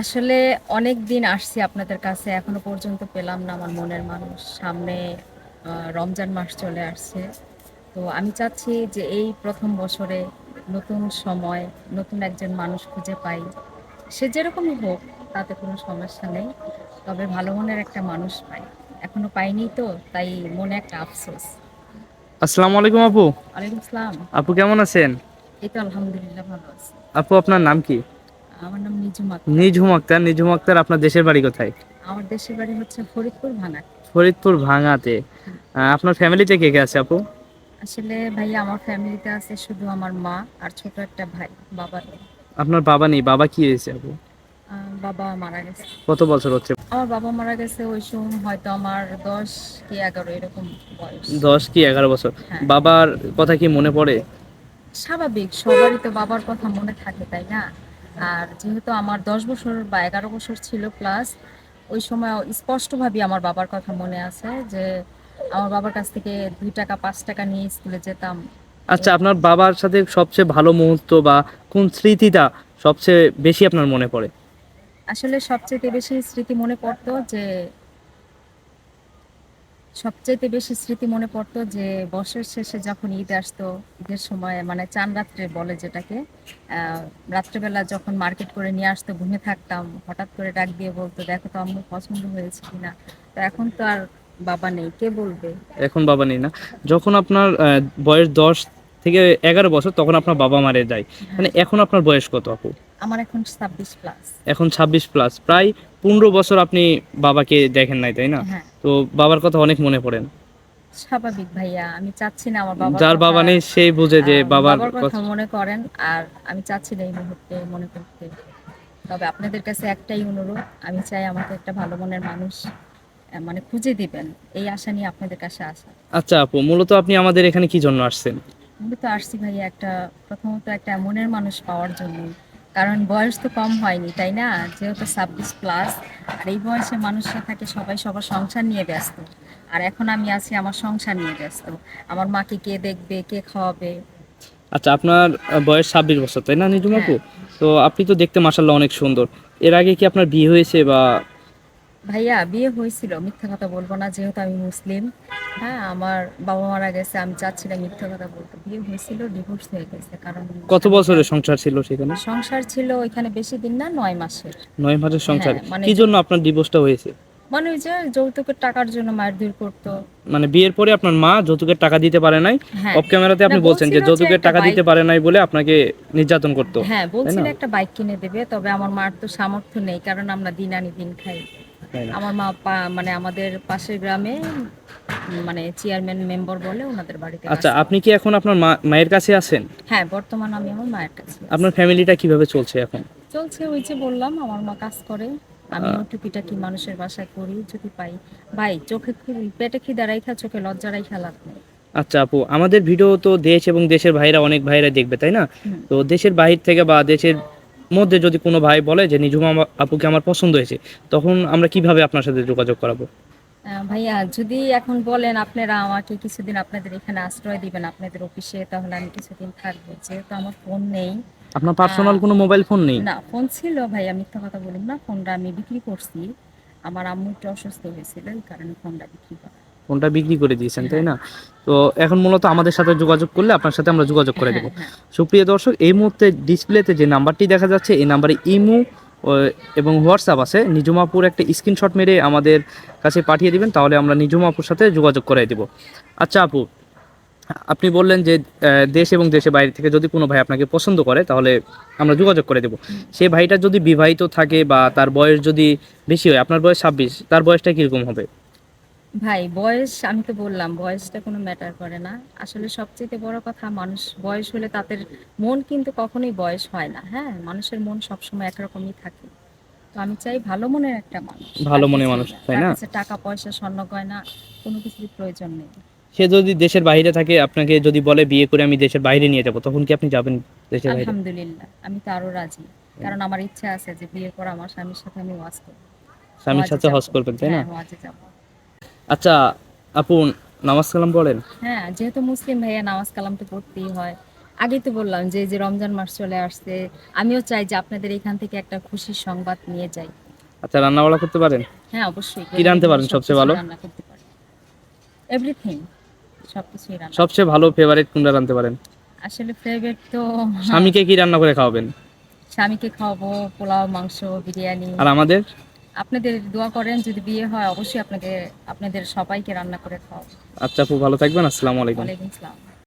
আসলে অনেক দিন আসছি আপনাদের কাছে, এখনো পর্যন্ত পেলাম না আমার মনের মানুষ। সামনে রমজান মাস চলে আসছে। তো আমি চাচ্ছি যে এই প্রথম বছরে নতুন সময়, নতুন একজন মানুষ খুঁজে পাই। সে যেরকমই হোক, তাতে কোনো সমস্যা নেই। তবে ভালো মনের একটা মানুষ পাই। এখনো পাইনি তো, তাই মনে একটা আফসোস। আসসালামু আলাইকুম আপু। ওয়ালাইকুম আসসালাম। আপু কেমন আছেন? এই তো আলহামদুলিল্লাহ ভালো আছি। আপু আপনার নাম কি? আমার নাম নিজুম আক্তার। নিঝুম আক্তার। নিঝুম আক্তার, আপনার দেশের বাড়ি কোথায়? আমার দেশের বাড়ি হচ্ছে ফরিদপুর ভাঙায়। ফরিদপুর ভাঙাতে। আপনার ফ্যামিলিতে কে কে আছে আপু? আসলে ভাইয়া আমার ফ্যামিলিতে আছে শুধু আমার মা আর ছোট একটা ভাই। বাবা নেই। আপনার বাবা নেই? বাবা কি হয়েছে আপু? বাবা মারা গেছে। কত বছর হচ্ছে? আমার বাবা মারা গেছে ওই সময় হয়তো আমার 10 কি 11 এরকম বয়স। 10 কি 11 বছর। হ্যাঁ। বাবার কথা কি মনে পড়ে? স্বাভাবিক, সবারই তো বাবার কথা মনে থাকে, তাই না? আর যেহেতু আমার 10 বছর বা 11 বছর ছিল প্লাস, ওই সময় স্পষ্টভাবে আমার বাবার কথা মনে আছে যে আমার বাবার কাছ থেকে 2 টাকা 5 টাকা নিয়ে স্কুলে যেতাম। আচ্ছা, আপনার বাবার সাথে সবচেয়ে ভালো মুহূর্ত বা কোন স্মৃতিটা সবচেয়ে বেশি আপনার মনে পড়ে? আসলে সবচেয়ে বেশি স্মৃতি মনে পড়তো যে সবচাইতে বেশি স্মৃতি মনে পড়তো যে বছর শেষে যখন ঈদ আসতো, ঈদের সময় মানে চাঁদ রাত্রে বলে যেটাকে, রাত্রেবেলা যখন মার্কেট করে নিয়ে আসতো, ঘুমিয়ে থাকতাম, হঠাৎ করে ডাক দিয়ে বলতো, দেখো তো আম্মু পছন্দ হয়েছে কিনা। তো এখন তো আর বাবা নেই, কে বলবে। এখন বাবা নেই না? যখন আপনার বয়স 10 থেকে 11 বছর, তখন আপনার বাবা মারা যায়। মানে হ্যাঁ। এখন আপনার বয়স কত আপু? আমার এখন 26+। এখন 26+, প্রায় 15 বছর আপনি বাবাকে দেখেন নাই, তাই না? হ্যাঁ। তো বাবার কথা অনেক মনে পড়েন। স্বাভাবিক ভাইয়া, আমি চাচ্ছি না আমার বাবার যার কথা। বাবা নেই সেই বুঝে যে বাবার বাবার কথা কথা। মনে করেন, আর আমি চাচ্ছি না এই মুহূর্তে মনে করতে। তবে আপনাদের কাছে একটাই অনুরোধ, আমি চাই আমাকে একটা ভালো মনের মানুষ মানে খুঁজে দিবেন, এই আশা নিয়ে আপনাদের কাছে আসা। আচ্ছা আপু, মূলত আপনি আমাদের এখানে কি জন্য আসছেন? আমি তো আসছি ভাইয়া একটা, প্রথমত একটা মনের মানুষ পাওয়ার জন্য। কারণ বয়স তো কম হয়নি, তাই না? যেহেতু 26+, আর এই বয়সে মানুষরা থাকে সবাই সবার সংসার নিয়ে ব্যস্ত। আর এখন আমি আছি আমার সংসার নিয়ে ব্যস্ত। আমার মাকে কে দেখবে, কে খাওয়াবে। আচ্ছা, আপনার বয়স 26 বছর, তাই না নিজুম হ্যাঁ। আপু? তো আপনি তো দেখতে মাশাআল্লাহ অনেক সুন্দর। এর আগে কি আপনার বিয়ে হয়েছে বা? ভাইয়া বিয়ে হয়েছিল, মিথ্যা কথা বলবো না, যেহেতু আমি মুসলিম। হ্যাঁ, আমার বাবা মারা গেছে, আমি চাচ্ছিলাম মিথ্যা কথা বলতে। বিয়ে হয়েছিল, ডিভোর্স হয়ে গেছে, কারণ কত স্বামীটা। বছরের সংসার ছিল সেখানে? সংসার ছিল ওইখানে বেশি দিন না, 9 মাসের। 9 মাসের সংসার। হ্যাঁ মানে কি জন্য আপনার ডিভোর্সটা হয়েছে? মানে ওই যে যৌতুকের টাকার জন্য মারধর করতো। মানে বিয়ের পরে আপনার মা যৌতুকের টাকা দিতে পারে নাই? হ্যাঁ। অফ ক্যামেরাতে না, আপনি বলছেন যে বলছিল যে যৌতুকের একটা টাকা দিতে বাইক। পারে নাই বলে আপনাকে নির্যাতন করতো, হ্যাঁ, তাই বলছিল না? একটা বাইক কিনে দেবে, তবে আমার মার তো সামর্থ্য নেই, কারণ আমরা দিন আনি দিন খাই। তাই না? আমার মা মানে আমাদের পাশের গ্রামে মানে চেয়ারম্যান মেম্বার বলে, ওনাদের বাড়িতে কাজ আচ্ছা, করে। আপনি কি এখন আপনার মায়ের কাছে আছেন? হ্যাঁ, বর্তমান আমি আমার মায়ের কাছে আছি। আপনার ফ্যামিলিটা কিভাবে চলছে এখন? চলছে, ওই যে বললাম আমার মা কাজ করে। আমিও আহ, টুকিটাকি মানুষের বাসায় করি যদি পাই। ভাই, চোখে পেটে খিদা রাইখা চোখে লজ্জা রাইখা লাভ নেই। আচ্ছা আপু, আমাদের ভিডিও তো দেশ এবং দেশের ভাইরা, অনেক ভাইরা দেখবে, তাই না? হুম। তো দেশের বাহির থেকে বা দেশের মধ্যে যদি কোনো ভাই বলে যে নিঝুম আপুকে আমার পছন্দ হয়েছে, তখন আমরা কিভাবে আপনার সাথে যোগাযোগ করাবো? ভাইয়া, যদি এখন বলেন আপনারা আমাকে কিছুদিন আপনাদের এখানে আশ্রয় দিবেন আপনাদের অফিসে, তাহলে আমি কিছুদিন থাকবো, যেহেতু আমার ফোন নেই। আপনার আহ, পার্সোনাল কোনো মোবাইল ফোন নেই? না, ফোন ছিল ভাইয়া, মিথ্যা কথা বলুন না, ফোনটা আমি বিক্রি করছি। আমার আম্মু একটু অসুস্থ হয়েছিল, এই কারণে ফোনটা বিক্রি করা। ফোনটা বিক্রি করে দিয়েছেন, তাই হ্যাঁ। না? তো এখন মূলত আমাদের সাথে যোগাযোগ করলে আপনার সাথে আমরা যোগাযোগ করে হ্যাঁ। দেবো। হ্যাঁ। সুপ্রিয় দর্শক, এই মুহূর্তে ডিসপ্লেতে যে নাম্বারটি দেখা যাচ্ছে, এই নাম্বারে ইমো ও এবং হোয়াটসঅ্যাপ আছে। নিজুমাপুর একটা স্ক্রিনশট মেরে আমাদের কাছে পাঠিয়ে দিবেন, তাহলে আমরা নিজুমাপুর সাথে যোগাযোগ করে দেব। আচ্ছা আপু, আপনি বললেন যে দেশ এবং দেশের বাইরে থেকে যদি কোনো ভাই আপনাকে পছন্দ করে, তাহলে আমরা যোগাযোগ করে দেব। সেই ভাইটা যদি বিবাহিত থাকে বা তার বয়স যদি বেশি হয়, আপনার বয়স 26, তার বয়সটা কীরকম হবে? ভাই, বয়স আমি তো বললাম বয়সটা কোনো ম্যাটার করে না। আসলে সবচেয়ে বড় কথা, মানুষ বয়স হলে তাদের মন কিন্তু কখনোই বয়স হয় না। হ্যাঁ, মানুষের মন সবসময় একরকমই থাকে। তো আমি চাই ভালো মনের একটা মানুষ, আর ভালো মনে কিছুই মানুষ, না। তাই তার না? কাছে টাকা পয়সা স্বর্ণ গয়না কোনো কিছুর প্রয়োজন নেই। সে যদি দেশের বাইরে থাকে, আপনাকে যদি বলে বিয়ে করে আমি দেশের বাইরে নিয়ে যাব, তখন কি আপনি যাবেন দেশের বাইরে? আলহামদুলিল্লাহ, আমি তো আরো রাজি। কারণ আমার ইচ্ছা আছে যে বিয়ের পর আমার স্বামীর সাথে আমি ওয়াজ করব, স্বামীর ওয়াজে সাথে যাব। হজ করবেন, তাই না? হ্যাঁ, ওয়াজে যাব। আচ্ছা আপু, নামাজ কালাম পড়েন? হ্যাঁ, যেহেতু মুসলিম ভাইয়া, নামাজ কালাম তো পড়তেই হয়। আগেই তো বললাম যে এই যে রমজান মাস চলে আসছে, আমিও চাই যে আপনাদের এখান থেকে একটা খুশির সংবাদ নিয়ে যাই। আচ্ছা, রান্নাবাড়া করতে পারেন? হ্যাঁ, অবশ্যই কি গরুর রাঁধতে গোশত পারেন সবচেয়ে সবকিছুই ভালো? রান্না করতে পারি। এভরিথিং, সবকিছুই রান্না করতে সবচেয়ে ভালো ফেভারিট কোনটা রাঁধতে পারেন? আসলে ফেভারিট তো স্বামীকে কি রান্না করে খাওয়াবেন? স্বামীকে খাওয়াবো পোলাও, মাংস, বিরিয়ানি। আর আমাদের? আপনাদের দোয়া করেন যদি বিয়ে হয় অবশ্যই আপনাদের সবাইকে রান্না করে খাওয়াবো। আচ্ছা আপু, ভালো থাকবেন। আসসালামু আলাইকুম। ওয়ালাইকুম আসসালাম।